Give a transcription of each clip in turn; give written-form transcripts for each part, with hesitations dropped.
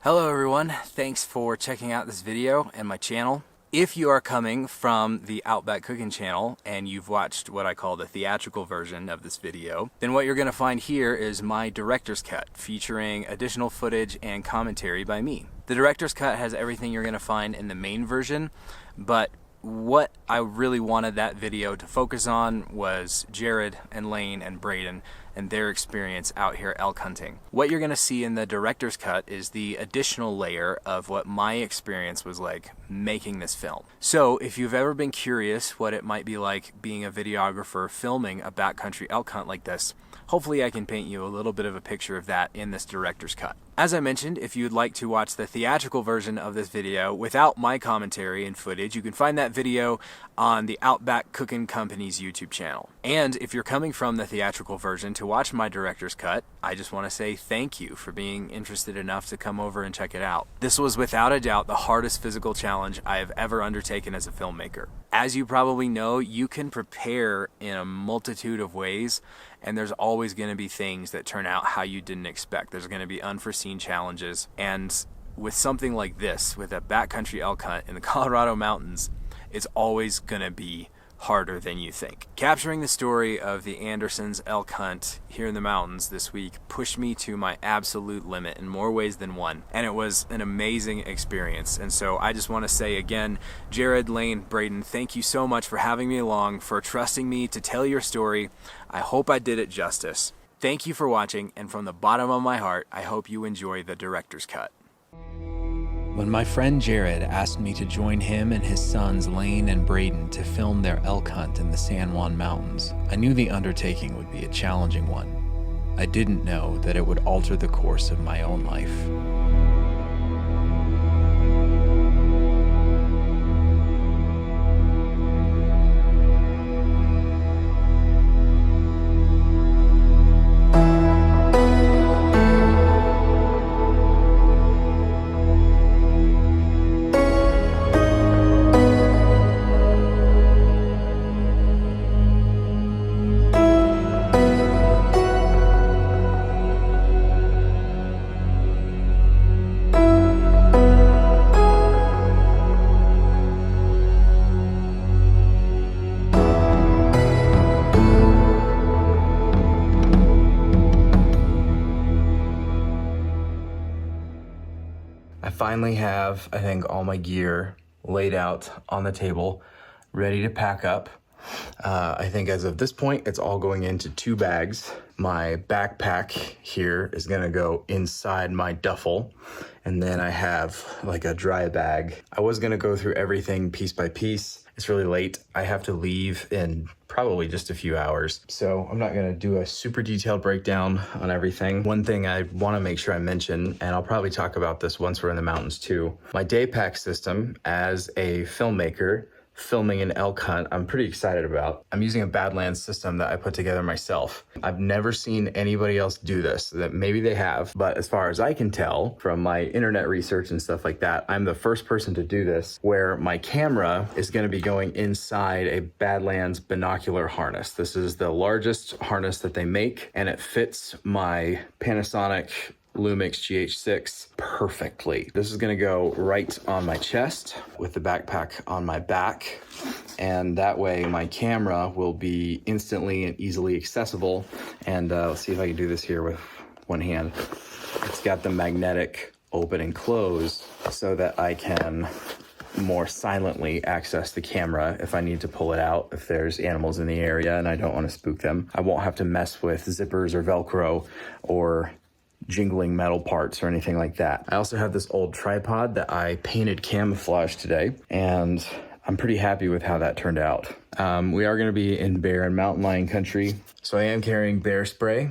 Hello everyone, thanks for checking out this video and my channel. If you are coming from the Outback Cooking channel and you've watched what I call the theatrical version of this video, then what you're going to find here is my director's cut featuring additional footage and commentary by me. The director's cut has everything you're going to find in the main version, but what I really wanted that video to focus on was Jared and Lane and Braden and their experience out here elk hunting. What you're going to see in the director's cut is the additional layer of what my experience was like making this film. So if you've ever been curious what it might be like being a videographer filming a backcountry elk hunt like this, hopefully I can paint you a little bit of a picture of that in this director's cut. As I mentioned, if you'd like to watch the theatrical version of this video without my commentary and footage, you can find that video on the Outback Cooking Company's YouTube channel. And if you're coming from the theatrical version to watch my director's cut, I just want to say thank you for being interested enough to come over and check it out. This was without a doubt the hardest physical challenge I have ever undertaken as a filmmaker. As you probably know, you can prepare in a multitude of ways, and there's always going to be things that turn out how you didn't expect. There's going to be unforeseen challenges, and with something like this, with a backcountry elk hunt in the Colorado mountains, it's always going to be harder than you think. Capturing the story of the Andersons' elk hunt here in the mountains this week pushed me to my absolute limit in more ways than one, and it was an amazing experience. And so I just want to say again, Jared, Lane, Braden, thank you so much for having me along, for trusting me to tell your story. I hope I did it justice. Thank you for watching, and from the bottom of my heart, I hope you enjoy the director's cut. When my friend Jared asked me to join him and his sons Lane and Braden to film their elk hunt in the San Juan Mountains, I knew the undertaking would be a challenging one. I didn't know that it would alter the course of my own life. I finally have, I think, all my gear laid out on the table, ready to pack up. I think as of this point, it's all going into 2 bags. My backpack here is gonna go inside my duffel, and then I have like a dry bag. I was gonna go through everything piece by piece. It's really late. I have to leave in probably just a few hours, so I'm not gonna do a super detailed breakdown on everything. One thing I wanna make sure I mention, and I'll probably talk about this once we're in the mountains too, my day pack system as a filmmaker filming an elk hunt, I'm pretty excited about. I'm using a Badlands system that I put together myself. I've never seen anybody else do this. That maybe they have, but as far as I can tell from my internet research and stuff like that, I'm the first person to do this, where my camera is going to be going inside a Badlands binocular harness. This is the largest harness that they make, and it fits my Panasonic Lumix GH6 perfectly. This is gonna go right on my chest with the backpack on my back, and that way my camera will be instantly and easily accessible. And let's see if I can do this here with one hand. It's got the magnetic open and close so that I can more silently access the camera if I need to pull it out, if there's animals in the area and I don't want to spook them. I won't have to mess with zippers or Velcro or jingling metal parts or anything like that. I also have this old tripod that I painted camouflage today, and I'm pretty happy with how that turned out. We are going to be in bear and mountain lion country, so I am carrying bear spray.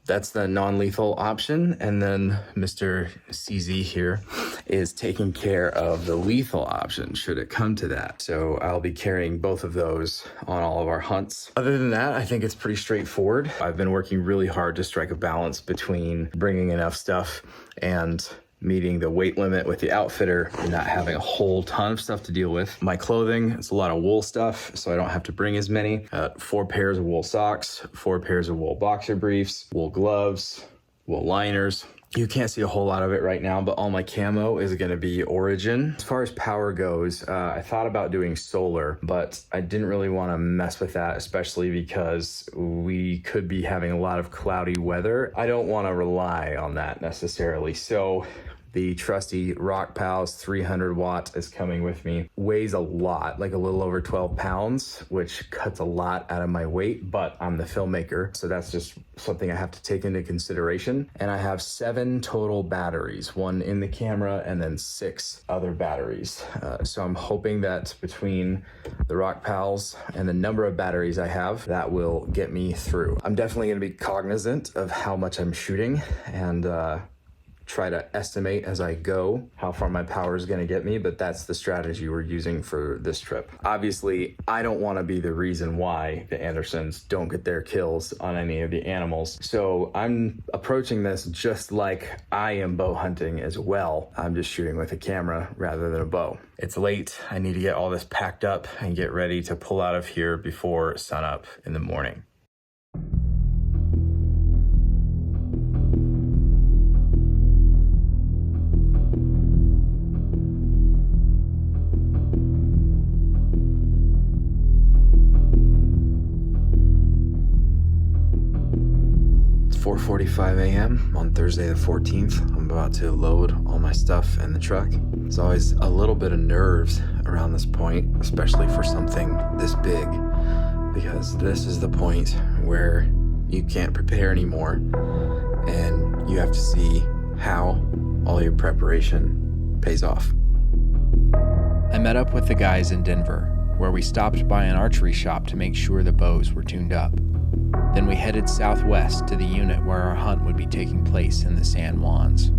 That's the non-lethal option, and then Mr. CZ here is taking care of the lethal option should it come to that. So I'll be carrying both of those on all of our hunts. Other than that, I think it's pretty straightforward. I've been working really hard to strike a balance between bringing enough stuff and meeting the weight limit with the outfitter and not having a whole ton of stuff to deal with. My clothing, it's a lot of wool stuff, so I don't have to bring as many. 4 pairs of wool socks, 4 pairs of wool boxer briefs, wool gloves, wool liners, You can't see a whole lot of it right now, but all my camo is gonna be Origin. As far as power goes, I thought about doing solar, but I didn't really wanna mess with that, especially because we could be having a lot of cloudy weather. I don't wanna rely on that necessarily. So the trusty Rock Pals 300 watt is coming with me. Weighs a lot, like a little over 12 pounds, which cuts a lot out of my weight, but I'm the filmmaker, so that's just something I have to take into consideration. And I have 7 total batteries, 1 in the camera and then 6 other batteries. So I'm hoping that between the Rock Pals and the number of batteries I have, that will get me through. I'm definitely gonna be cognizant of how much I'm shooting and try to estimate as I go how far my power is going to get me, but that's the strategy we're using for this trip. Obviously, I don't want to be the reason why the Andersons don't get their kills on any of the animals. So I'm approaching this just like I am bow hunting as well. I'm just shooting with a camera rather than a bow. It's late. I need to get all this packed up and get ready to pull out of here before sunup in the morning. It's 4:45 a.m. on Thursday the 14th. I'm about to load all my stuff in the truck. It's always a little bit of nerves around this point, especially for something this big, because this is the point where you can't prepare anymore and you have to see how all your preparation pays off. I met up with the guys in Denver, where we stopped by an archery shop to make sure the bows were tuned up. Then we headed southwest to the unit where our hunt would be taking place in the San Juans.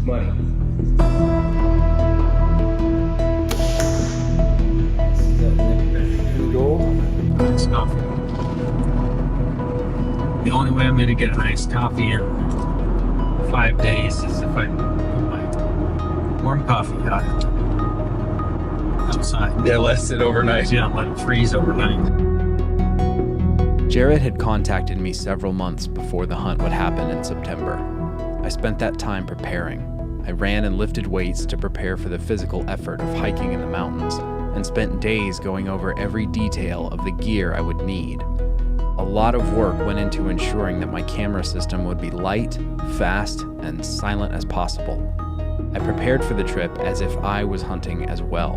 Money. Gold. Nice coffee. The only way I'm going to get a nice coffee in 5 days is if I put my warm coffee outside. Yeah, let it sit overnight. Yeah, let it freeze overnight. Jared had contacted me several months before the hunt would happen in September. I spent that time preparing. I ran and lifted weights to prepare for the physical effort of hiking in the mountains, and spent days going over every detail of the gear I would need. A lot of work went into ensuring that my camera system would be light, fast, and silent as possible. I prepared for the trip as if I was hunting as well,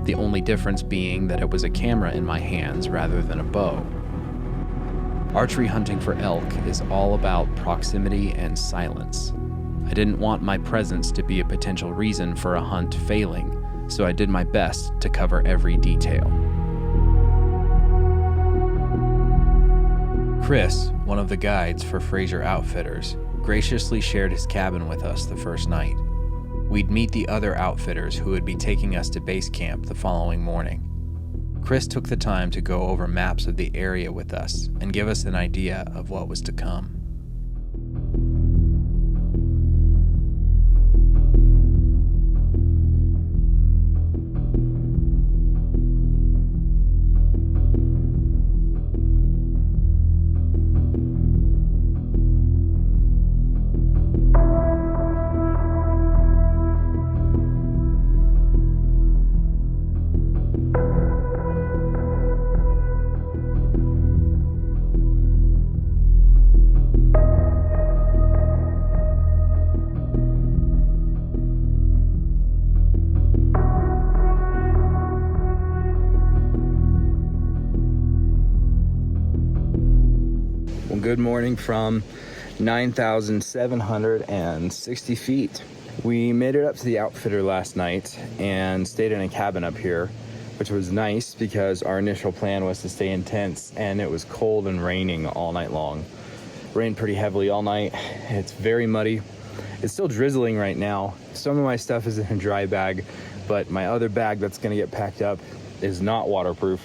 the only difference being that it was a camera in my hands rather than a bow. Archery hunting for elk is all about proximity and silence. I didn't want my presence to be a potential reason for a hunt failing, so I did my best to cover every detail. Chris, one of the guides for Fraser Outfitters, graciously shared his cabin with us the first night. We'd meet the other outfitters who would be taking us to base camp the following morning. Chris took the time to go over maps of the area with us and give us an idea of what was to come. Good morning from 9,760 feet. We made it up to the outfitter last night and stayed in a cabin up here, which was nice because our initial plan was to stay in tents, and it was cold and raining all night long. Rained pretty heavily all night. It's very muddy. It's still drizzling right now. Some of my stuff is in a dry bag, but my other bag that's gonna get packed up is not waterproof.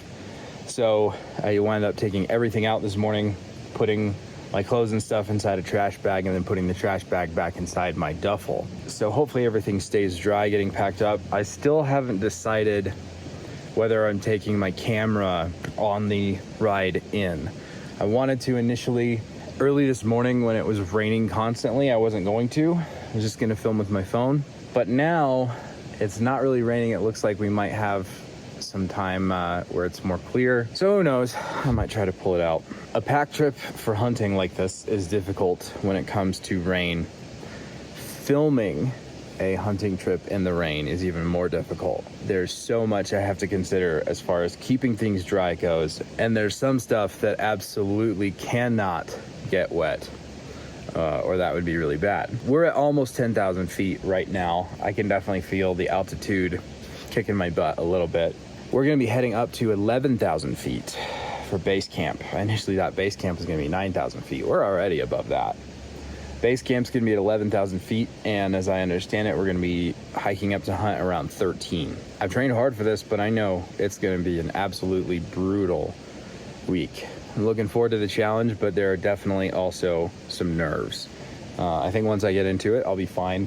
So I wound up taking everything out this morning, putting my clothes and stuff inside a trash bag, and then putting the trash bag back inside my duffel. So hopefully everything stays dry getting packed up. I still haven't decided whether I'm taking my camera on the ride in. I wanted to initially. Early this morning when it was raining constantly, I wasn't going to. I was just gonna film with my phone. But now it's not really raining. It looks like we might have some time where it's more clear. So who knows, I might try to pull it out. A pack trip for hunting like this is difficult when it comes to rain. Filming a hunting trip in the rain is even more difficult. There's so much I have to consider as far as keeping things dry goes. And there's some stuff that absolutely cannot get wet, or that would be really bad. We're at almost 10,000 feet right now. I can definitely feel the altitude kicking my butt a little bit. We're gonna be heading up to 11,000 feet for base camp. I initially thought base camp was gonna be 9,000 feet. We're already above that. Base camp's gonna be at 11,000 feet, and as I understand it, we're gonna be hiking up to hunt around 13. I've trained hard for this, but I know it's gonna be an absolutely brutal week. I'm looking forward to the challenge, but there are definitely also some nerves. I think once I get into it, I'll be fine.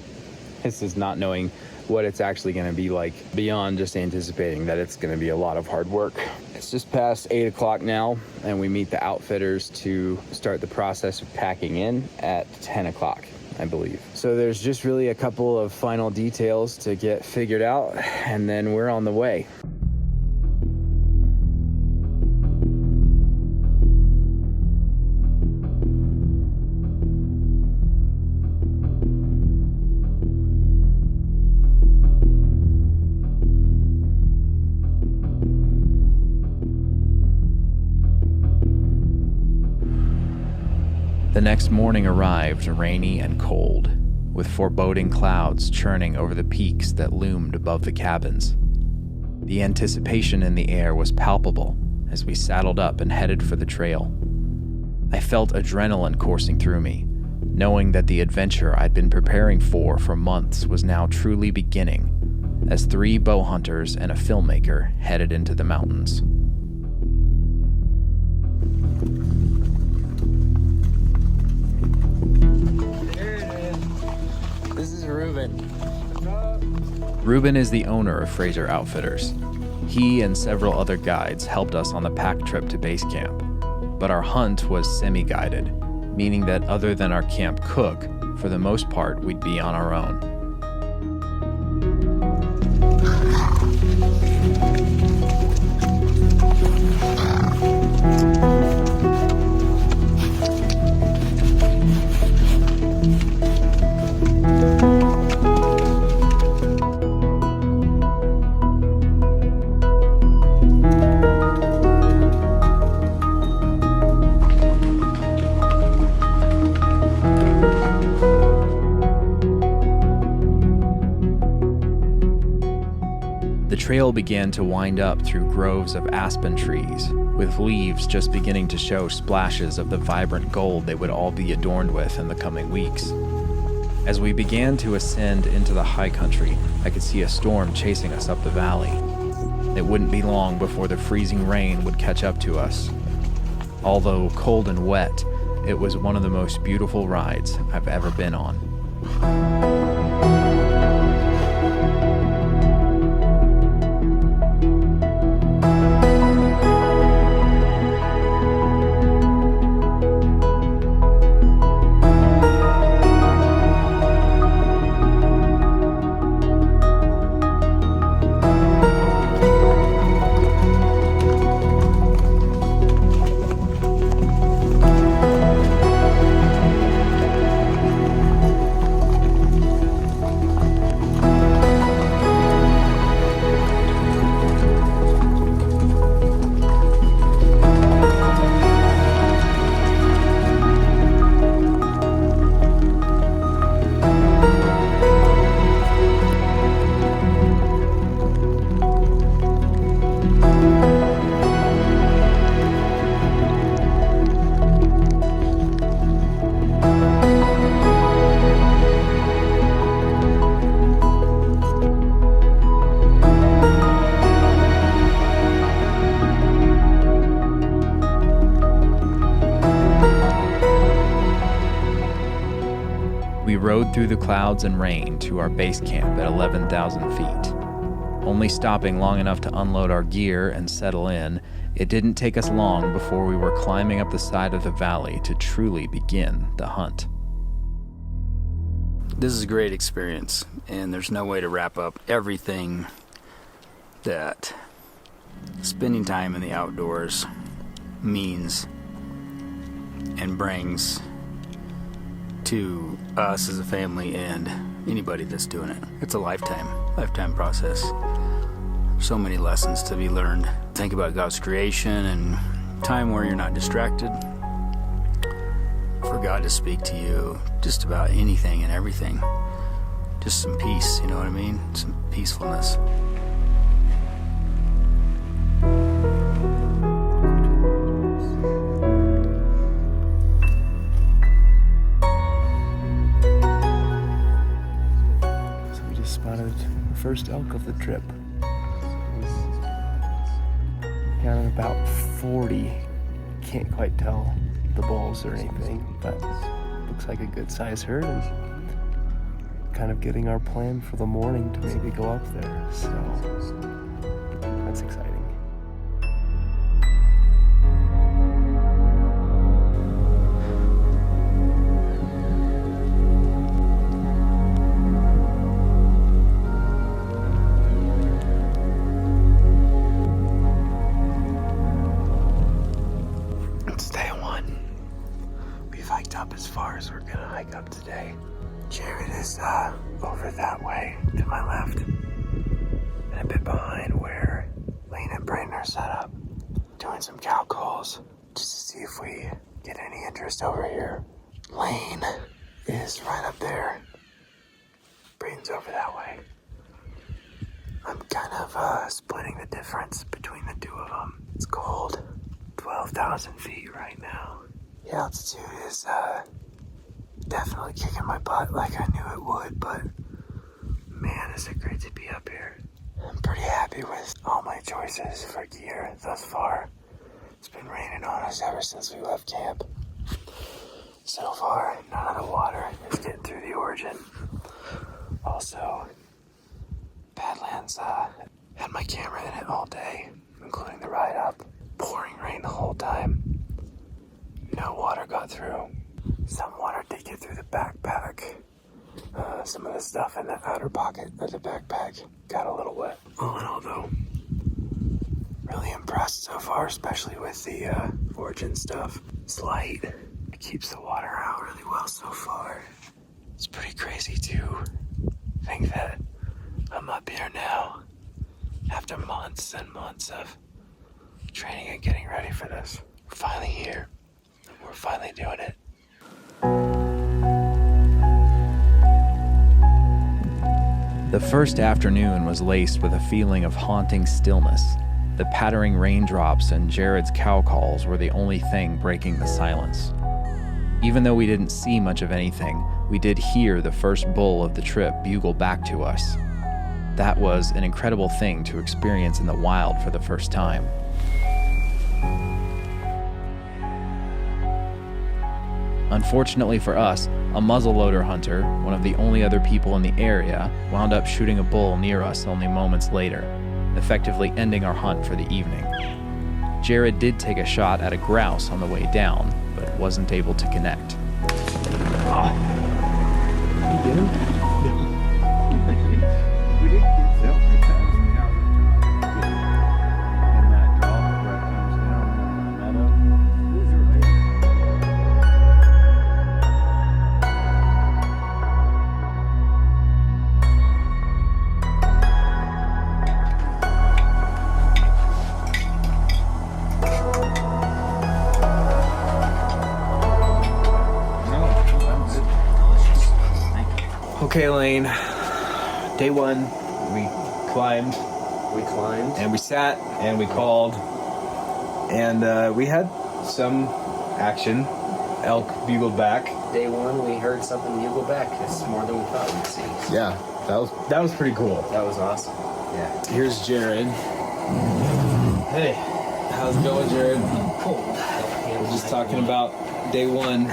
This is not knowing what it's actually gonna be like, beyond just anticipating that it's gonna be a lot of hard work. It's just past 8 o'clock now, and we meet the outfitters to start the process of packing in at 10 o'clock, I believe. So there's just really a couple of final details to get figured out, and then we're on the way. The next morning arrived rainy and cold, with foreboding clouds churning over the peaks that loomed above the cabins. The anticipation in the air was palpable as we saddled up and headed for the trail. I felt adrenaline coursing through me, knowing that the adventure I'd been preparing for months was now truly beginning, as 3 bow hunters and a filmmaker headed into the mountains. Ruben is the owner of Fraser Outfitters. He and several other guides helped us on the pack trip to base camp, but our hunt was semi-guided, meaning that other than our camp cook, for the most part, we'd be on our own. The trail began to wind up through groves of aspen trees, with leaves just beginning to show splashes of the vibrant gold they would all be adorned with in the coming weeks. As we began to ascend into the high country, I could see a storm chasing us up the valley. It wouldn't be long before the freezing rain would catch up to us. Although cold and wet, it was one of the most beautiful rides I've ever been on. rode through the clouds and rain to our base camp at 11,000 feet. Only stopping long enough to unload our gear and settle in, it didn't take us long before we were climbing up the side of the valley to truly begin the hunt. This is a great experience, and there's no way to wrap up everything that spending time in the outdoors means and brings to us as a family and anybody that's doing it. It's a lifetime process. So many lessons to be learned. Think about God's creation and time where you're not distracted. For God to speak to you just about anything and everything. Just some peace, you know what I mean? Some peacefulness. So we just spotted the first elk of the trip. Counted about 40. Can't quite tell the bulls or anything, but looks like a good size herd, and kind of getting our plan for the morning to maybe go up there, so that's exciting. It's day one. We've hiked up as far as we're gonna hike up today. Jared is over that way to my left, and a bit behind where Lane and Brayden are set up, doing some cow calls just to see if we get any interest over here. Lane is right up there. Brayden's over that way. I'm kind of splitting the difference between the two of them. It's cold. 12,000 feet right now. The altitude is definitely kicking my butt like I knew it would, but man, is it great to be up here. I'm pretty happy with all my choices for gear thus far. It's been raining on us ever since we left camp. So far, none of the water is getting through the origin. Also, Badlands had my camera in it all day, including the ride up. Pouring rain the whole time. No water got through. Some water did get through the backpack. Some of the stuff in the outer pocket of the backpack got a little wet. All in all, though, really impressed so far, especially with the origin stuff. It's light. It keeps the water out really well so far. It's pretty crazy to think that I'm up here now after months and months of training and getting ready for this. We're finally here. We're finally doing it. The first afternoon was laced with a feeling of haunting stillness. The pattering raindrops and Jared's cow calls were the only thing breaking the silence. Even though we didn't see much of anything, we did hear the first bull of the trip bugle back to us. That was an incredible thing to experience in the wild for the first time. Unfortunately for us, a muzzleloader hunter, one of the only other people in the area, wound up shooting a bull near us only moments later, effectively ending our hunt for the evening. Jared did take a shot at a grouse on the way down, but wasn't able to connect. Oh. You get him? Okay, Lane. Day one, we climbed. And we sat, and we called. And we had some action. Elk bugled back. Day one, we heard something bugle back. It's more than we thought we'd see. Yeah, that was pretty cool. That was awesome. Yeah. Here's Jared. Hey, how's it going, Jared? Cold. We're just talking about day one.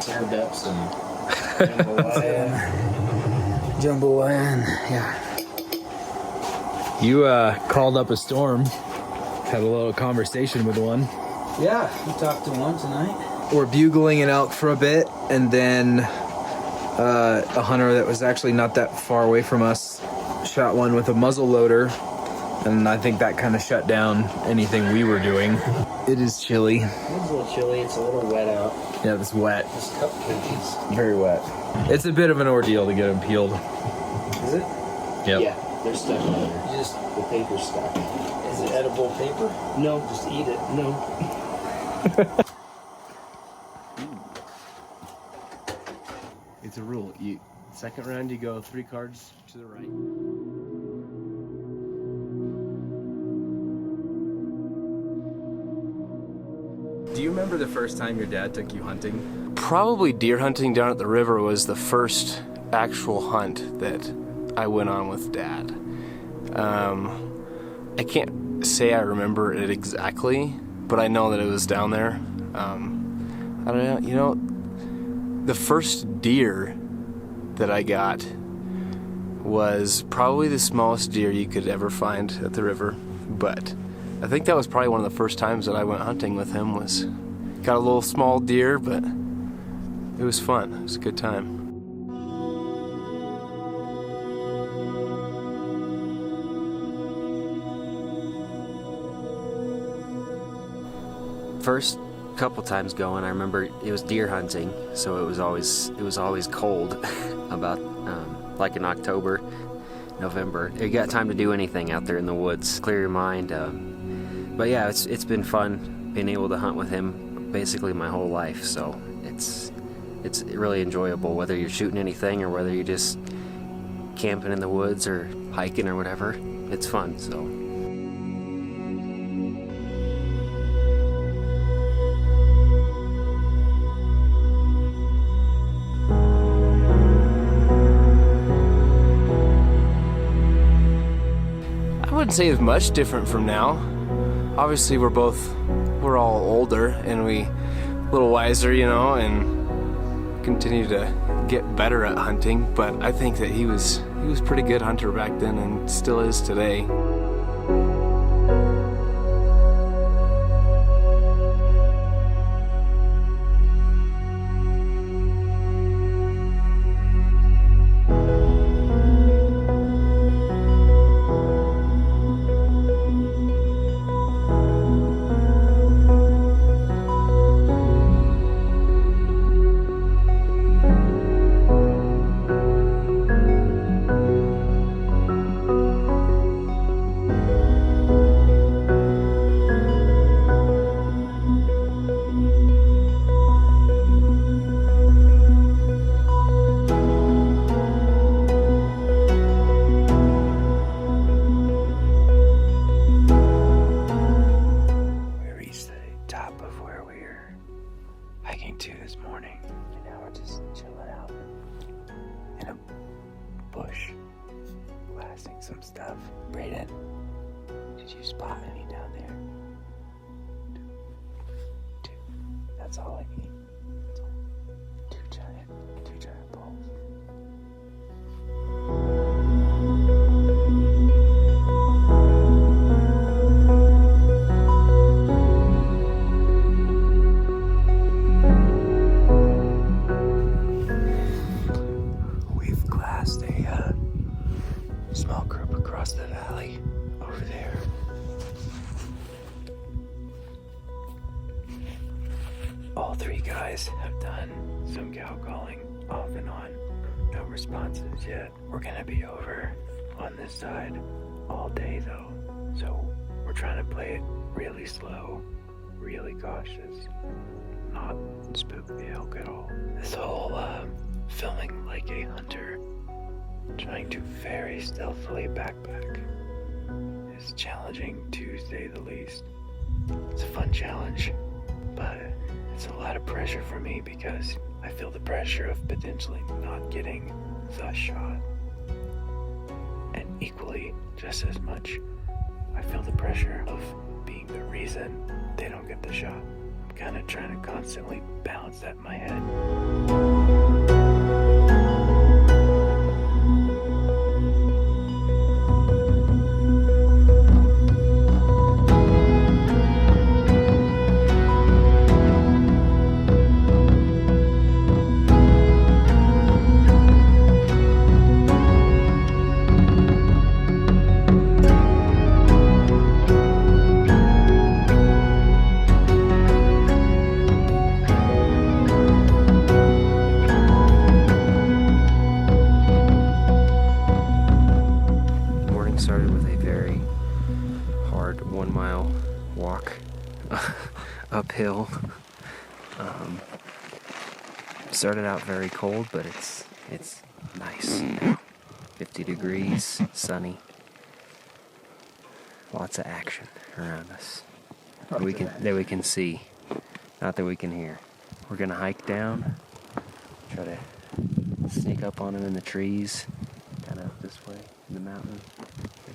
Turned up some Jambalaya, yeah. You called up a storm, had a little conversation with one. Yeah, we talked to one tonight. We're bugling an elk for a bit, and then a hunter that was actually not that far away from us shot one with a muzzle loader, and I think that kind of shut down anything we were doing. It is chilly. It's a little chilly. It's a little wet out. Yeah, it's wet. Just cupcakes. Very wet. It's a bit of an ordeal to get them peeled. Is it? Yep. Yeah, they're stuck in there. Just the paper's stuck. Is it edible paper? No, just eat it. No. It's a rule. Second round, you go 3 cards to the right. Do you remember the first time your dad took you hunting? Probably deer hunting down at the river was the first actual hunt that I went on with Dad. I can't say I remember it exactly, but I know that it was down there. I don't know, the first deer that I got was probably the smallest deer you could ever find at the river, but I think that was probably one of the first times that I went hunting with him. Got a little small deer, but it was fun. It was a good time. First couple times going, I remember it was deer hunting, so it was always cold about like in October, November. You got time to do anything out there in the woods, clear your mind. But yeah, it's been fun being able to hunt with him basically my whole life. So it's really enjoyable, whether you're shooting anything or whether you're just camping in the woods or hiking or whatever. It's fun. So. I wouldn't say it's much different from now. Obviously, we're all older and a little wiser, and continue to get better at hunting. But I think that he was a pretty good hunter back then and still is today. Some stuff. Brayden, did you spot any down there? Two. That's all I need. That's all. Two giant balls. We've glassed a small group across the valley over there. All 3 guys have done some cow calling off and on. No responses yet. We're gonna be over on this side all day though. So we're trying to play it really slow, really cautious, not spook the elk at all. This whole filming like a hunter, trying to very stealthily backpack is challenging to say the least. It's a fun challenge, but it's a lot of pressure for me because I feel the pressure of potentially not getting the shot. And equally, just as much, I feel the pressure of being the reason they don't get the shot. I'm kind of trying to constantly balance that in my head. mile walk uphill. Started out very cold, but it's nice now. 50 degrees, sunny. Lots of action around us that we can see, not that we can hear. We're gonna hike down, try to sneak up on them in the trees, kind of up this way in the mountain,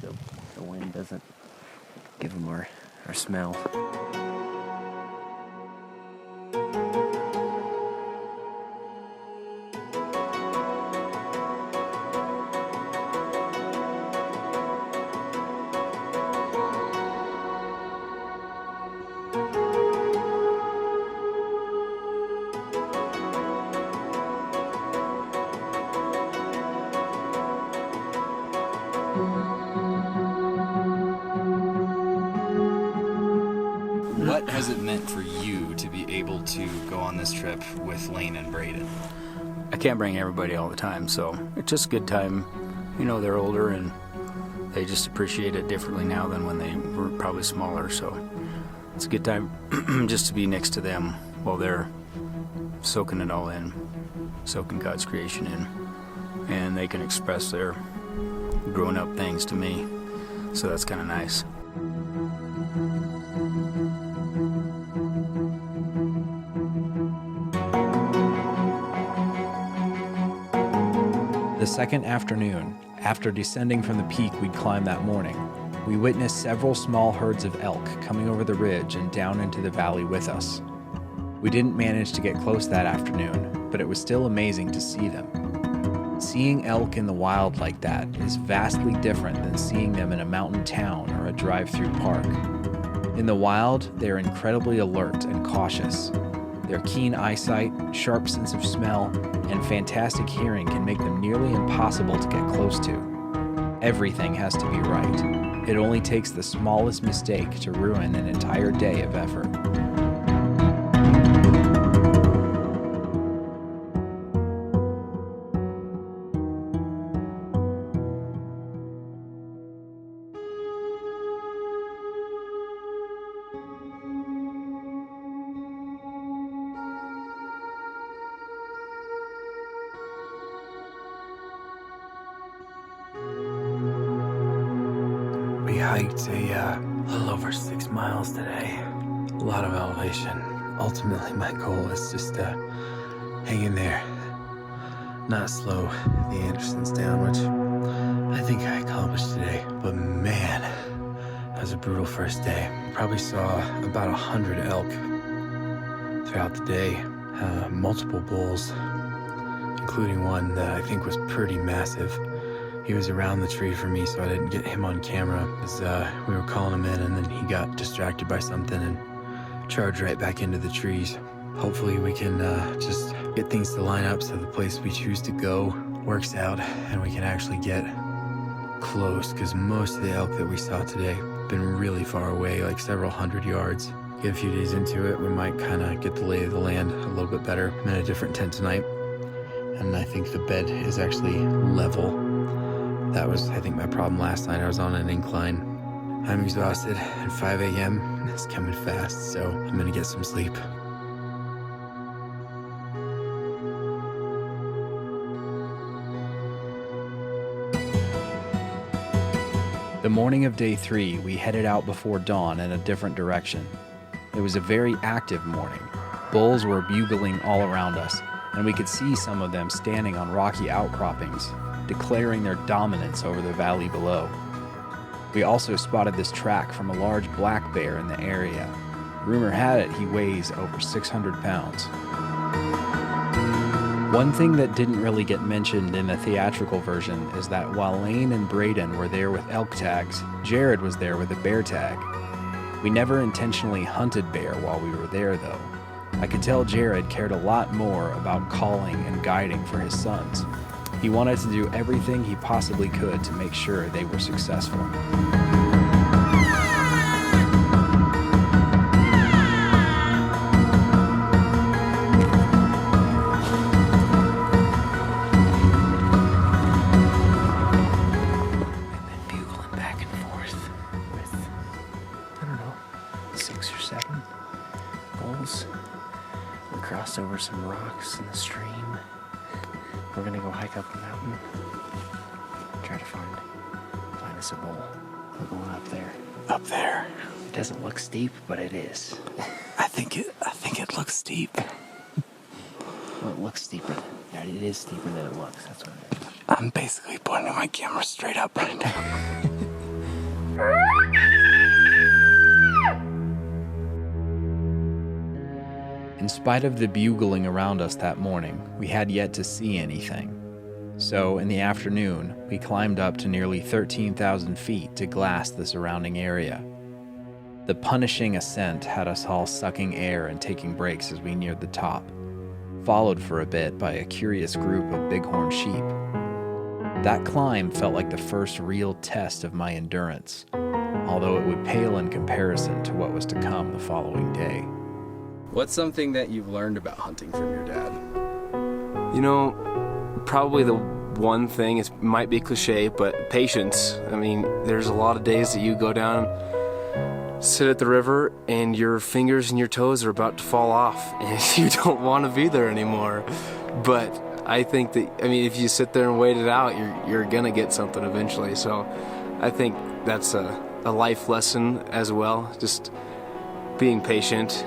so the wind doesn't give them our smell. What has it meant for you to be able to go on this trip with Lane and Braden? I can't bring everybody all the time, so it's just a good time. You know, they're older and they just appreciate it differently now than when they were probably smaller, so it's a good time just to be next to them while they're soaking it all in, soaking God's creation in, and they can express their grown up things to me, so that's kind of nice. The second afternoon, after descending from the peak we'd climbed that morning, we witnessed several small herds of elk coming over the ridge and down into the valley with us. We didn't manage to get close that afternoon, but it was still amazing to see them. Seeing elk in the wild like that is vastly different than seeing them in a mountain town or a drive-through park. In the wild, they are incredibly alert and cautious. Their keen eyesight, sharp sense of smell, and fantastic hearing can make them nearly impossible to get close to. Everything has to be right. It only takes the smallest mistake to ruin an entire day of effort. We hiked a little over 6 miles today. A lot of elevation. Ultimately, my goal is just to hang in there, not slow the Andersons down, which I think I accomplished today. But man, that was a brutal first day. Probably saw about 100 elk throughout the day, multiple bulls, including one that I think was pretty massive. He was around the tree for me, so I didn't get him on camera as we were calling him in, and then he got distracted by something and charged right back into the trees. Hopefully we can just get things to line up so the place we choose to go works out and we can actually get close, because most of the elk that we saw today have been really far away, like several hundred yards. Get a few days into it, we might kind of get the lay of the land a little bit better. I'm in a different tent tonight, and I think the bed is actually level. That was, I think, my problem last night. I was on an incline. I'm exhausted, and 5 a.m. is coming fast, so I'm gonna get some sleep. The morning of day 3, we headed out before dawn in a different direction. It was a very active morning. Bulls were bugling all around us, and we could see some of them standing on rocky outcroppings, declaring their dominance over the valley below. We also spotted this track from a large black bear in the area. Rumor had it he weighs over 600 pounds. One thing that didn't really get mentioned in the theatrical version is that while Lane and Braden were there with elk tags, Jared was there with a bear tag. We never intentionally hunted bear while we were there, though. I could tell Jared cared a lot more about calling and guiding for his sons. He wanted to do everything he possibly could to make sure they were successful. Bugling back and forth with, I don't know, 6 or 7 bulls. We crossed over some rocks in the stream. We're gonna go hike up a mountain. Try to find us a bull. We're going up there. Up there. It doesn't look steep, but it is. I think it looks steep. Well, it looks steeper. Yeah, it is steeper than it looks. That's what it is. I'm basically pointing my camera straight up right now. In spite of the bugling around us that morning, we had yet to see anything. So, in the afternoon, we climbed up to nearly 13,000 feet to glass the surrounding area. The punishing ascent had us all sucking air and taking breaks as we neared the top, followed for a bit by a curious group of bighorn sheep. That climb felt like the first real test of my endurance, although it would pale in comparison to what was to come the following day. What's something that you've learned about hunting from your dad? You know, probably the one thing, it might be cliche, but patience. I mean, there's a lot of days that you go down, sit at the river, and your fingers and your toes are about to fall off, and you don't want to be there anymore. But I think that, I mean, if you sit there and wait it out, you're gonna get something eventually. So I think that's a life lesson as well, just being patient.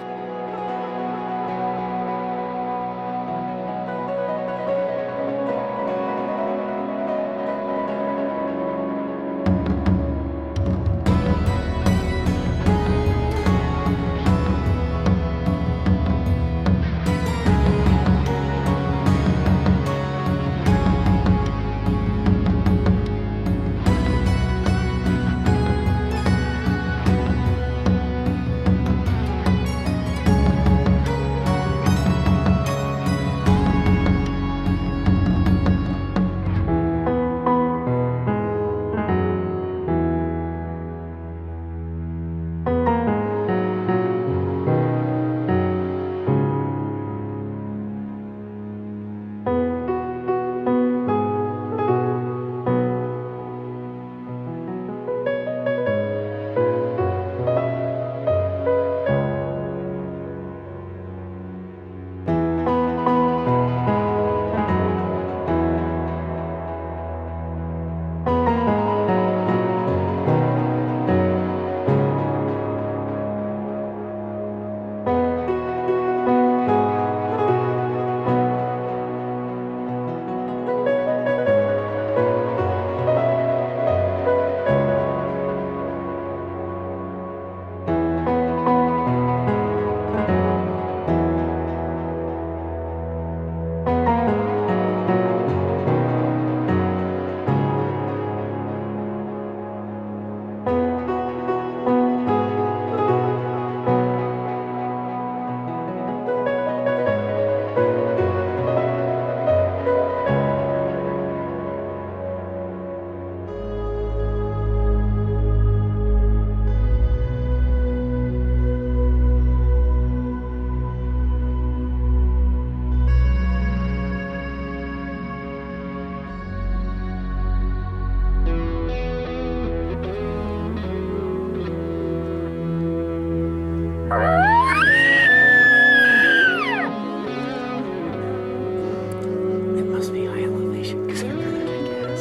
It must be high elevation because I'm running out of gas.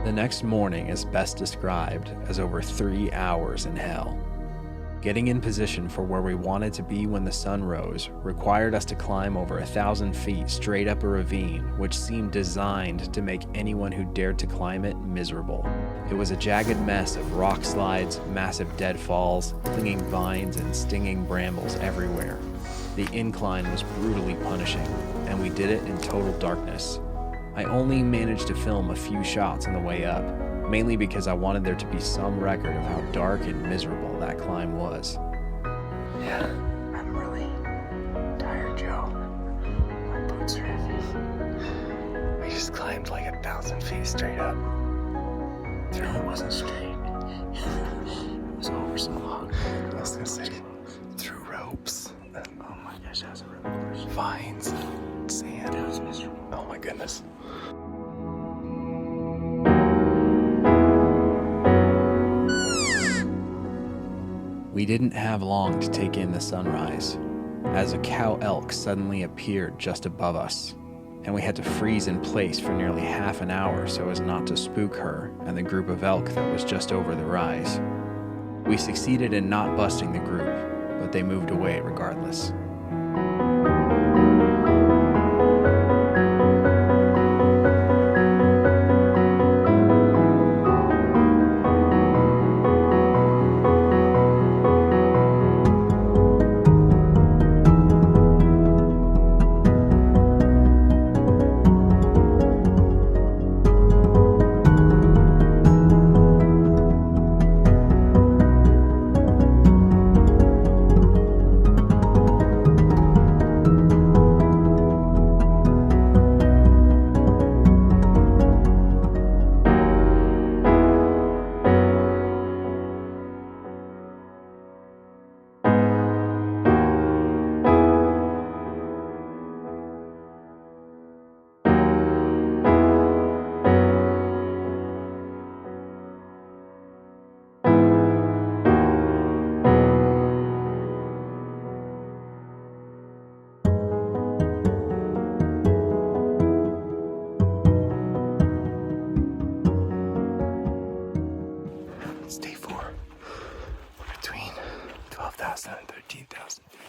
The next morning is best described as over 3 hours in hell. Getting in position for where we wanted to be when the sun rose required us to climb over 1,000 feet straight up a ravine, which seemed designed to make anyone who dared to climb it miserable. It was a jagged mess of rock slides, massive deadfalls, clinging vines, and stinging brambles everywhere. The incline was brutally punishing, and we did it in total darkness. I only managed to film a few shots on the way up, mainly because I wanted there to be some record of how dark and miserable that climb was. Yeah, I'm really tired, Joe. My boots are heavy. We just climbed like 1,000 feet straight up. It wasn't straight. It was over some log. I was gonna say, through ropes. Oh my gosh, that was a really Vines, sand. That was miserable. Oh my goodness. We didn't have long to take in the sunrise, as a cow elk suddenly appeared just above us, and we had to freeze in place for nearly half an hour so as not to spook her and the group of elk that was just over the rise. We succeeded in not busting the group, but they moved away regardless. It's day 4. We're between 12,000 and 13,000 feet.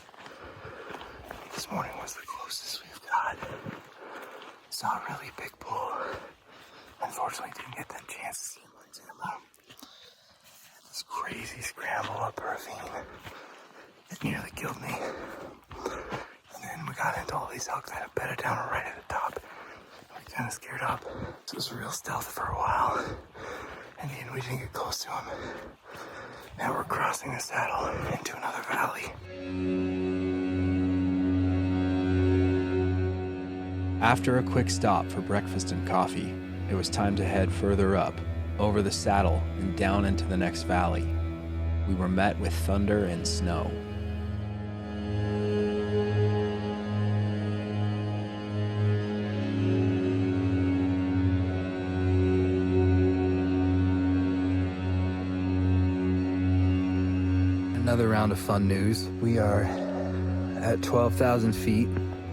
This morning was the closest we've got. Saw a really big bull. Unfortunately, didn't get that chance to see him on camera. This crazy scramble up a ravine. It nearly killed me. And then we got into all these elk that had bedded down right at the top. And we kind of scared up. So it was real stealth for a while. In the end, we didn't get close to him. Now we're crossing the saddle into another valley. After a quick stop for breakfast and coffee, it was time to head further up, over the saddle and down into the next valley. We were met with thunder and snow. Another round of fun news. We are at 12,000 feet,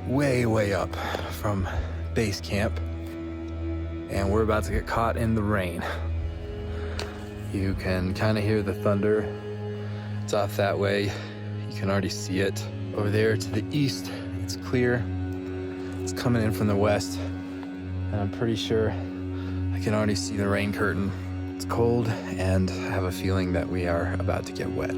way up from base camp, and we're about to get caught in the rain. You can kind of hear the thunder. It's off that way. You can already see it. Over there to the east, it's clear. It's coming in from the west, and I'm pretty sure I can already see the rain curtain. It's cold, and I have a feeling that we are about to get wet.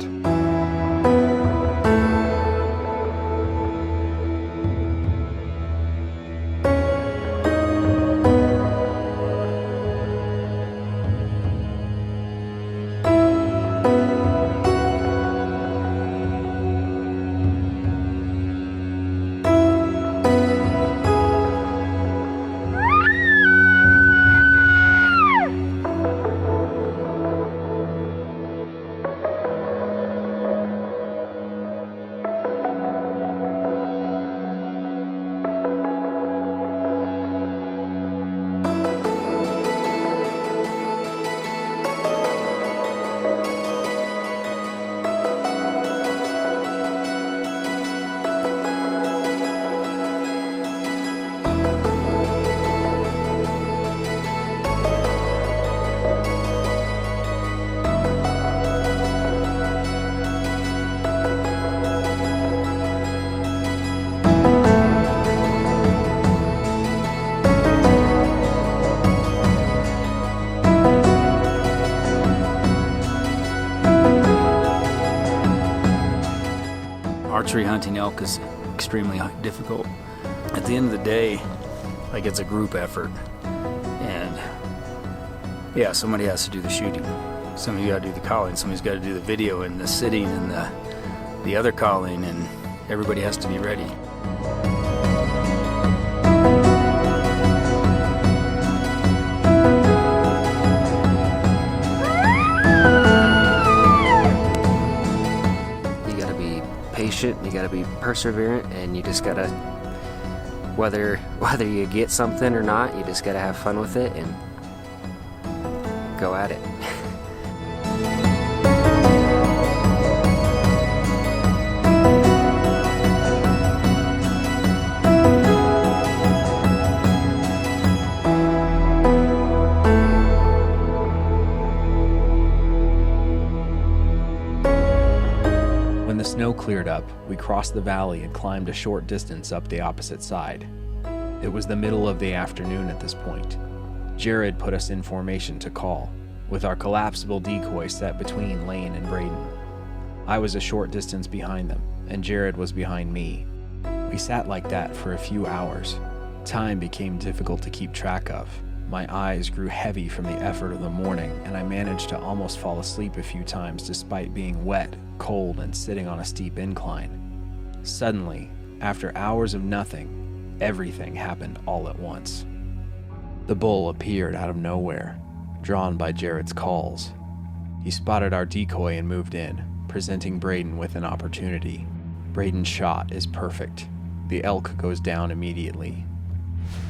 Archery hunting elk is extremely difficult. At the end of the day, like, it's a group effort. And yeah, somebody has to do the shooting. Somebody got to do the calling. Somebody's got to do the video and the sitting and the other calling, and everybody has to be ready. patient, you gotta be perseverant, and you just gotta, whether you get something or not, you just gotta have fun with it and go at it. When the snow cleared up, we crossed the valley and climbed a short distance up the opposite side. It was the middle of the afternoon at this point. Jared put us in formation to call, with our collapsible decoy set between Lane and Braden. I was a short distance behind them, and Jared was behind me. We sat like that for a few hours. Time became difficult to keep track of. My eyes grew heavy from the effort of the morning, and I managed to almost fall asleep a few times despite being wet, cold, and sitting on a steep incline. Suddenly, after hours of nothing, everything happened all at once. The bull appeared out of nowhere, drawn by Jared's calls. He spotted our decoy and moved in, presenting Braden with an opportunity. Braden's shot is perfect. The elk goes down immediately.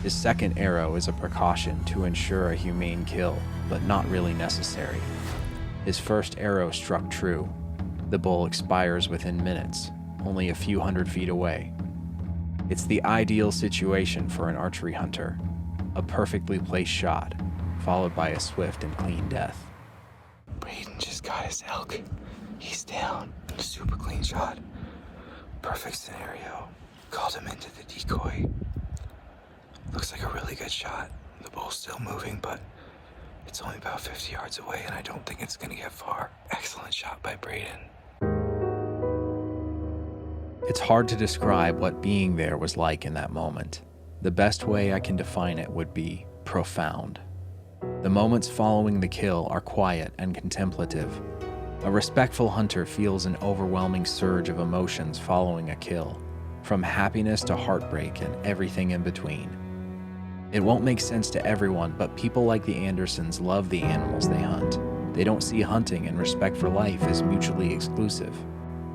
His second arrow is a precaution to ensure a humane kill, but not really necessary. His first arrow struck true. The bull expires within minutes, only a few hundred feet away. It's the ideal situation for an archery hunter. A perfectly placed shot, followed by a swift and clean death. Braden just got his elk. He's down. Super clean shot. Perfect scenario. Called him into the decoy. Looks like a really good shot. The bull's still moving, but it's only about 50 yards away, and I don't think it's gonna get far. Excellent shot by Braden. It's hard to describe what being there was like in that moment. The best way I can define it would be profound. The moments following the kill are quiet and contemplative. A respectful hunter feels an overwhelming surge of emotions following a kill, from happiness to heartbreak and everything in between. It won't make sense to everyone, but people like the Andersons love the animals they hunt. They don't see hunting and respect for life as mutually exclusive.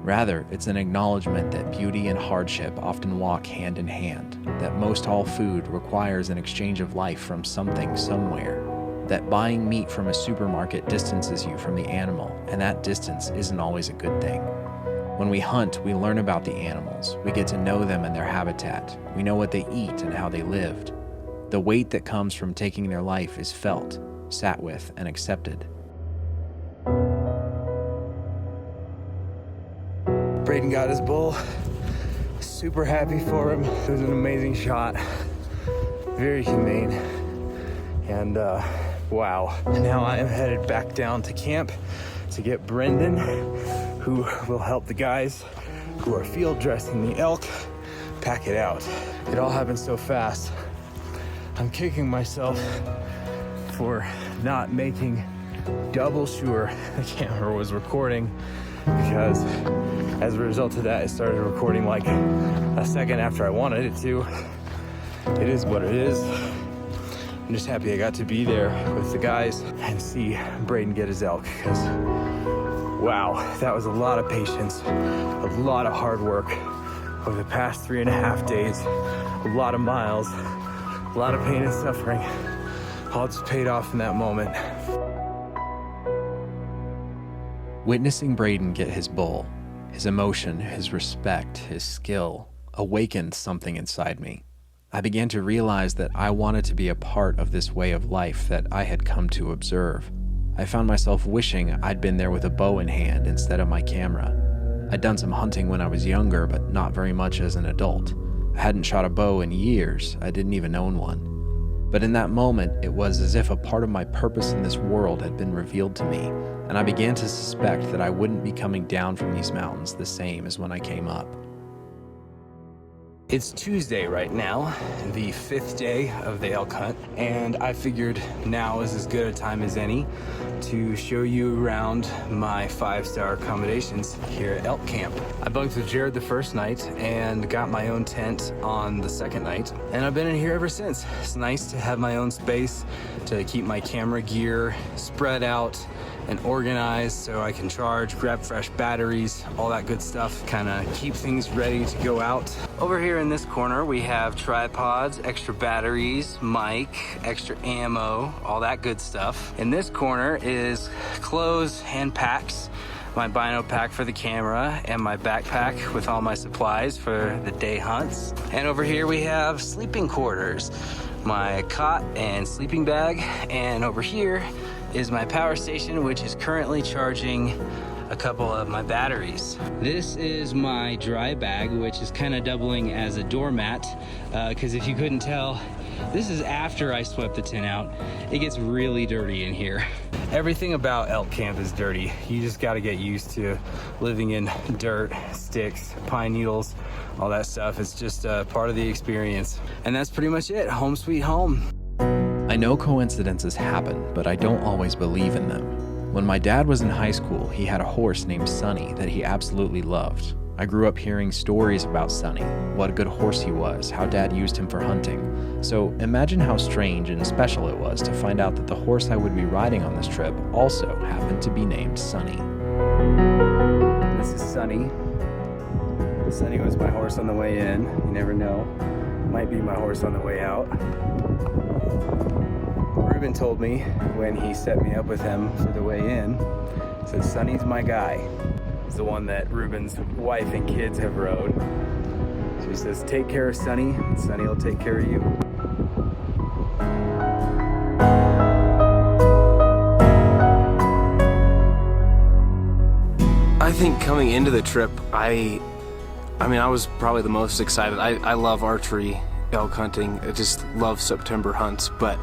Rather, it's an acknowledgement that beauty and hardship often walk hand in hand, that most all food requires an exchange of life from something somewhere, that buying meat from a supermarket distances you from the animal, and that distance isn't always a good thing. When we hunt, we learn about the animals. We get to know them and their habitat. We know what they eat and how they lived. The weight that comes from taking their life is felt, sat with, and accepted. Braden got his bull. Super happy for him. It was an amazing shot. Very humane. And wow. Now I am headed back down to camp to get Brendan, who will help the guys who are field dressing the elk pack it out. It all happened so fast. I'm kicking myself for not making double sure the camera was recording, because as a result of that, it started recording like a second after I wanted it to. It is what it is. I'm just happy I got to be there with the guys and see Braden get his elk, because wow, that was a lot of patience, a lot of hard work over the past 3.5 days, a lot of miles, a lot of pain and suffering, all just paid off in that moment. Witnessing Braden get his bull, his emotion, his respect, his skill, awakened something inside me. I began to realize that I wanted to be a part of this way of life that I had come to observe. I found myself wishing I'd been there with a bow in hand instead of my camera. I'd done some hunting when I was younger, but not very much as an adult. I hadn't shot a bow in years. I didn't even own one. But in that moment, it was as if a part of my purpose in this world had been revealed to me, and I began to suspect that I wouldn't be coming down from these mountains the same as when I came up. It's Tuesday right now, the 5th day of the elk hunt, and I figured now is as good a time as any to show you around my 5-star accommodations here at elk camp. I bunked with Jared the first night and got my own tent on the second night, and I've been in here ever since. It's nice to have my own space to keep my camera gear spread out and organized so I can charge, grab fresh batteries, all that good stuff, kind of keep things ready to go out. Over here in this corner, we have tripods, extra batteries, mic, extra ammo, all that good stuff. In this corner is clothes and packs, my bino pack for the camera, and my backpack with all my supplies for the day hunts. And over here we have sleeping quarters, my cot and sleeping bag, and over here is my power station, which is currently charging a couple of my batteries. This is my dry bag, which is kind of doubling as a doormat, because if you couldn't tell, this is after I swept the tent out. It gets really dirty in here. Everything about elk camp is dirty. You just got to get used to living in dirt, sticks, pine needles, all that stuff. It's just part of the experience. And that's pretty much it. Home sweet home. I know coincidences happen, but I don't always believe in them. When my dad was in high school, he had a horse named Sonny that he absolutely loved. I grew up hearing stories about Sonny, what a good horse he was, how Dad used him for hunting. So imagine how strange and special it was to find out that the horse I would be riding on this trip also happened to be named Sonny. This is Sonny. Sonny was my horse on the way in. You never know. Might be my horse on the way out. Ruben told me when he set me up with him for the way in, he said, Sonny's my guy. He's the one that Ruben's wife and kids have rode. So he says, take care of Sonny, and Sonny will take care of you. I think coming into the trip, I was probably the most excited. I love archery, elk hunting. I just love September hunts, but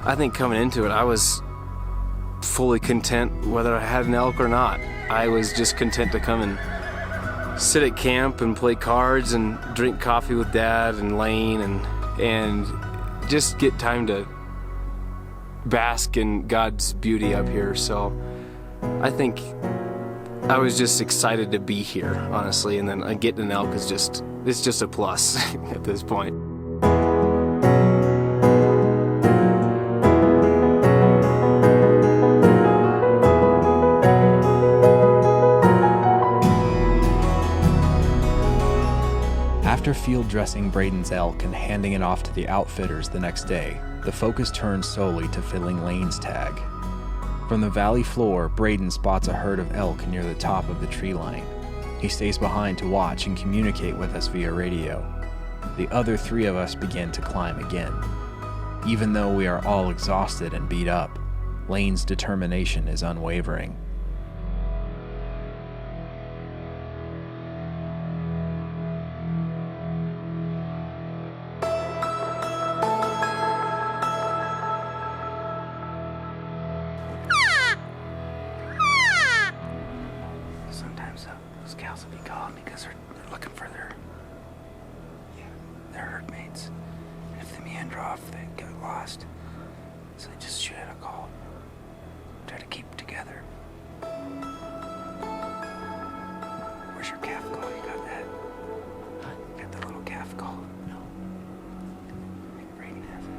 I think coming into it, I was fully content whether I had an elk or not. I was just content to come and sit at camp and play cards and drink coffee with Dad and Lane and just get time to bask in God's beauty up here. So I think I was just excited to be here, honestly, and then getting an elk is it's just a plus at this point. After field dressing Braden's elk and handing it off to the outfitters the next day, the focus turns solely to filling Lane's tag. From the valley floor, Braden spots a herd of elk near the top of the tree line. He stays behind to watch and communicate with us via radio. The other three of us begin to climb again. Even though we are all exhausted and beat up, Lane's determination is unwavering. Sometimes those cows will be calling because they're looking for their herd mates. And if they meander off, they get lost. So they just shoot out a call. Try to keep together. Where's your calf call? You got that? Huh? You got the little calf call? No. I think Braden has it.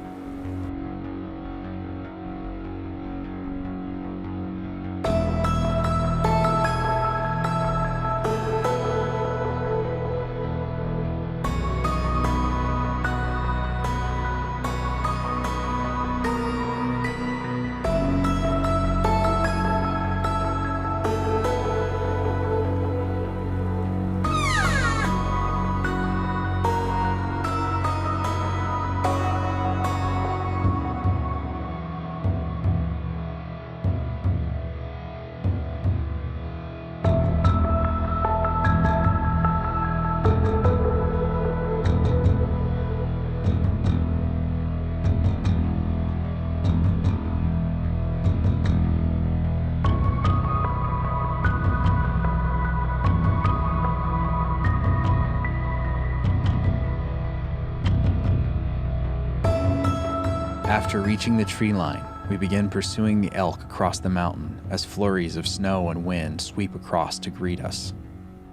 After reaching the tree line, we begin pursuing the elk across the mountain as flurries of snow and wind sweep across to greet us.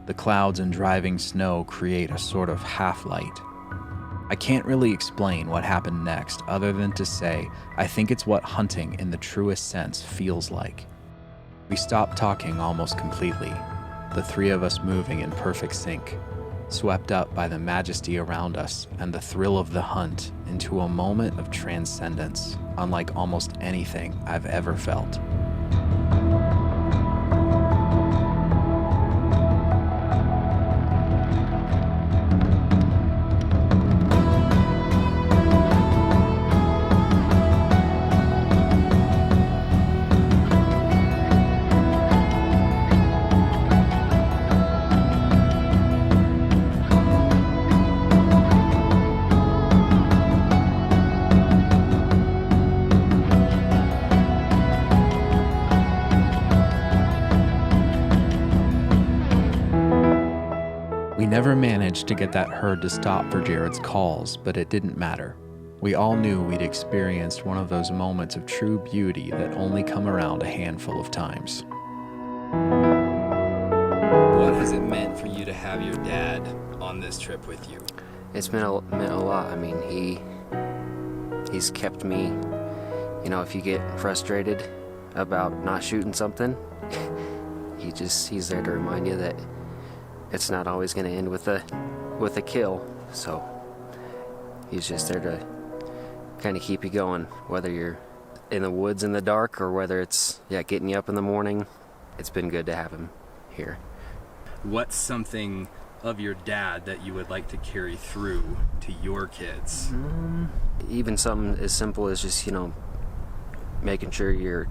The clouds and driving snow create a sort of half-light. I can't really explain what happened next other than to say I think it's what hunting in the truest sense feels like. We stopped talking almost completely, the three of us moving in perfect sync, swept up by the majesty around us and the thrill of the hunt into a moment of transcendence, unlike almost anything I've ever felt. We never managed to get that herd to stop for Jared's calls, but it didn't matter. We all knew we'd experienced one of those moments of true beauty that only come around a handful of times. What has it meant for you to have your dad on this trip with you? It's meant a lot. I mean, he's kept me, you know, if you get frustrated about not shooting something, he's there to remind you that it's not always going to end with a kill. So he's just there to kind of keep you going, whether you're in the woods in the dark or whether it's getting you up in the morning. It's been good to have him here. What's something of your dad that you would like to carry through to your kids? Even something as simple as just, you know, making sure you're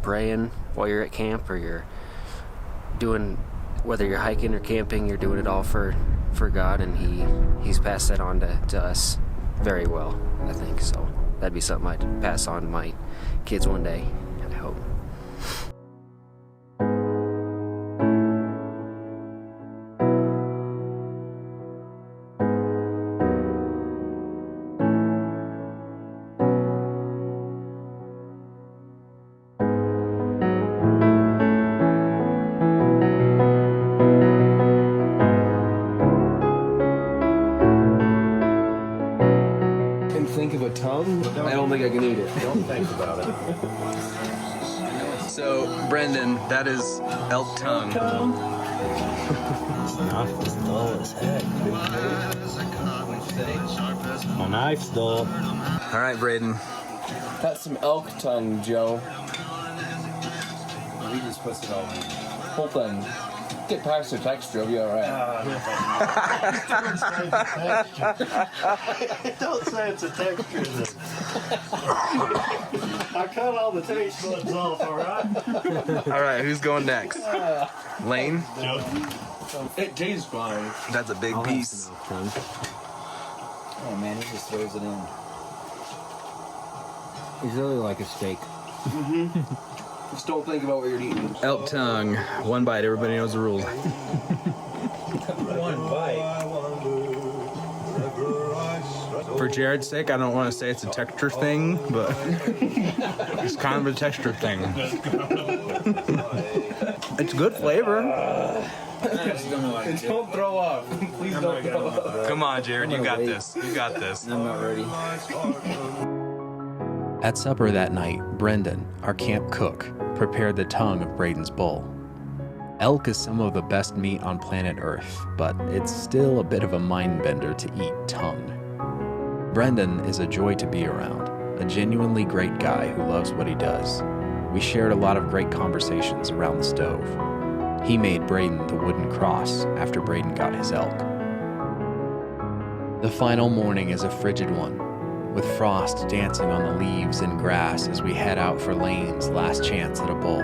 praying while you're at camp, or you're doing, whether you're hiking or camping, you're doing it all for God, and he's passed that on to us very well, I think. So that'd be something I'd pass on to my kids one day, I hope. Think of a tongue? I don't think I can eat it. Don't think about it. So, Brendan, that is elk tongue. My knife's dull. All right, Braden. That's some elk tongue, Joe. We just put it all in. Whole thing. Get past the texture, you'll be alright. Don't say it's a texture. I cut all the taste buds off, alright? All right, who's going next? Lane? It tastes fine. That's a big piece. Oh man, he just throws it in. He's really like a steak. Just don't think about what you're eating. Elk tongue, one bite. Everybody knows the rule. One bite. For Jared's sake, I don't want to say it's a texture thing, but it's kind of a texture thing. It's good flavor. Don't throw up. Please don't throw up. Come on, Jared, you got this. You got this. I'm not ready. At supper that night, Brendan, our camp cook, prepared the tongue of Braden's bull. Elk is some of the best meat on planet Earth, but it's still a bit of a mind bender to eat tongue. Brendan is a joy to be around, a genuinely great guy who loves what he does. We shared a lot of great conversations around the stove. He made Braden the wooden cross after Braden got his elk. The final morning is a frigid one, with frost dancing on the leaves and grass as we head out for Lane's last chance at a bull.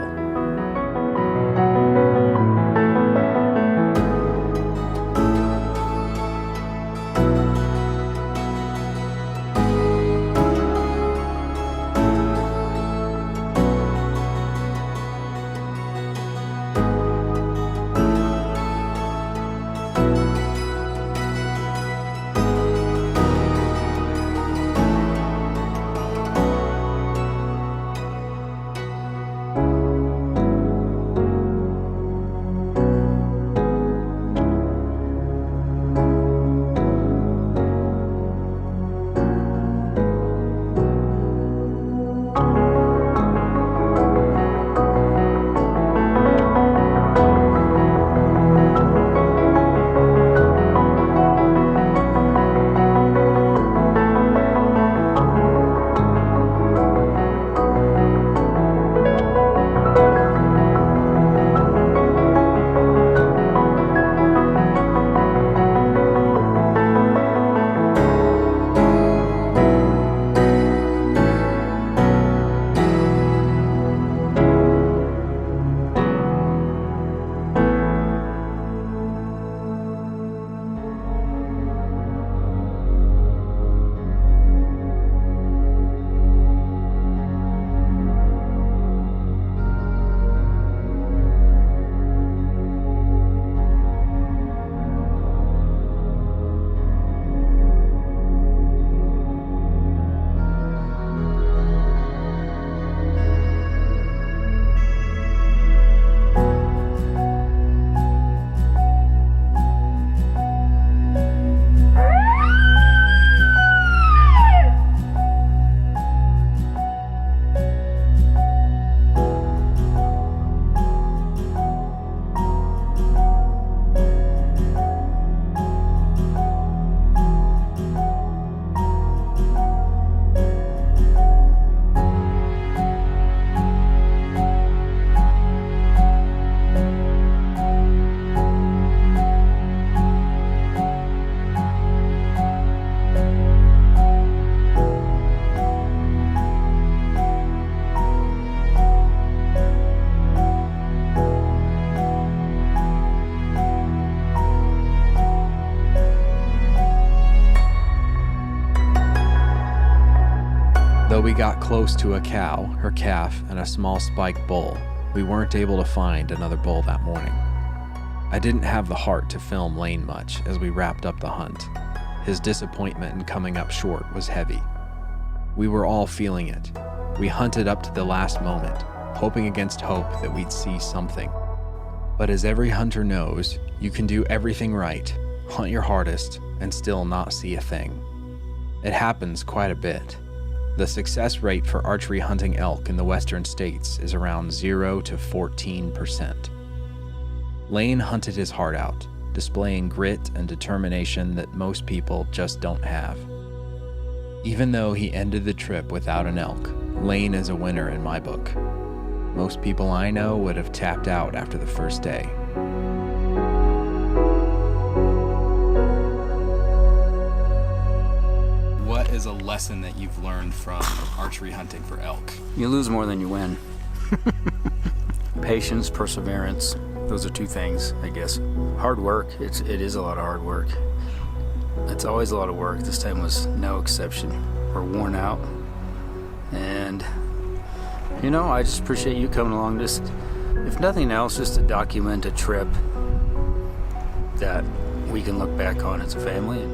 Though we got close to a cow, her calf, and a small spiked bull, we weren't able to find another bull that morning. I didn't have the heart to film Lane much as we wrapped up the hunt. His disappointment in coming up short was heavy. We were all feeling it. We hunted up to the last moment, hoping against hope that we'd see something. But as every hunter knows, you can do everything right, hunt your hardest, and still not see a thing. It happens quite a bit. The success rate for archery hunting elk in the western states is around 0 to 14%. Lane hunted his heart out, displaying grit and determination that most people just don't have. Even though he ended the trip without an elk, Lane is a winner in my book. Most people I know would have tapped out after the first day. What is a lesson that you've learned from archery hunting for elk? You lose more than you win. Patience, perseverance, those are two things, I guess. Hard work, it is a lot of hard work. It's always a lot of work. This time was no exception. We're worn out. And, you know, I just appreciate you coming along. Just, if nothing else, just to document a trip that we can look back on as a family.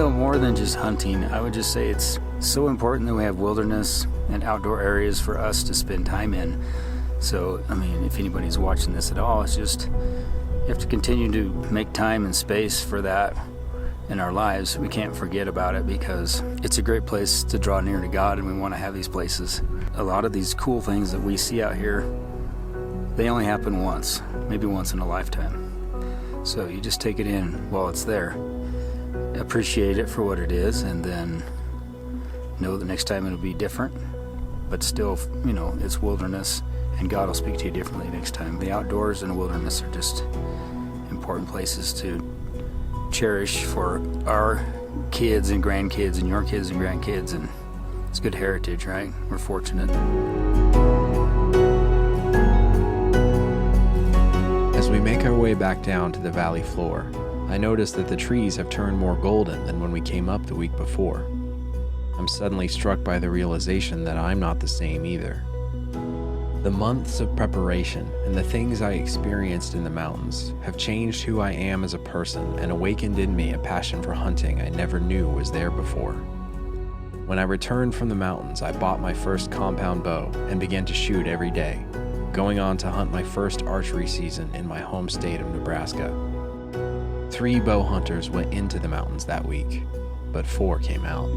More than just hunting, I would just say it's so important that we have wilderness and outdoor areas for us to spend time in. So, I mean, if anybody's watching this at all, it's just you have to continue to make time and space for that in our lives. We can't forget about it because it's a great place to draw near to God, and we want to have these places. A lot of these cool things that we see out here, they only happen once, maybe once in a lifetime. So you just take it in while it's there. Appreciate it for what it is, and then know the next time it'll be different, but still, you know, it's wilderness, and God will speak to you differently next time. The outdoors and the wilderness are just important places to cherish for our kids and grandkids and your kids and grandkids, and it's good heritage, right? We're fortunate. As we make our way back down to the valley floor, I notice that the trees have turned more golden than when we came up the week before. I'm suddenly struck by the realization that I'm not the same either. The months of preparation and the things I experienced in the mountains have changed who I am as a person and awakened in me a passion for hunting I never knew was there before. When I returned from the mountains, I bought my first compound bow and began to shoot every day, going on to hunt my first archery season in my home state of Nebraska. 3 bow hunters went into the mountains that week, but 4 came out.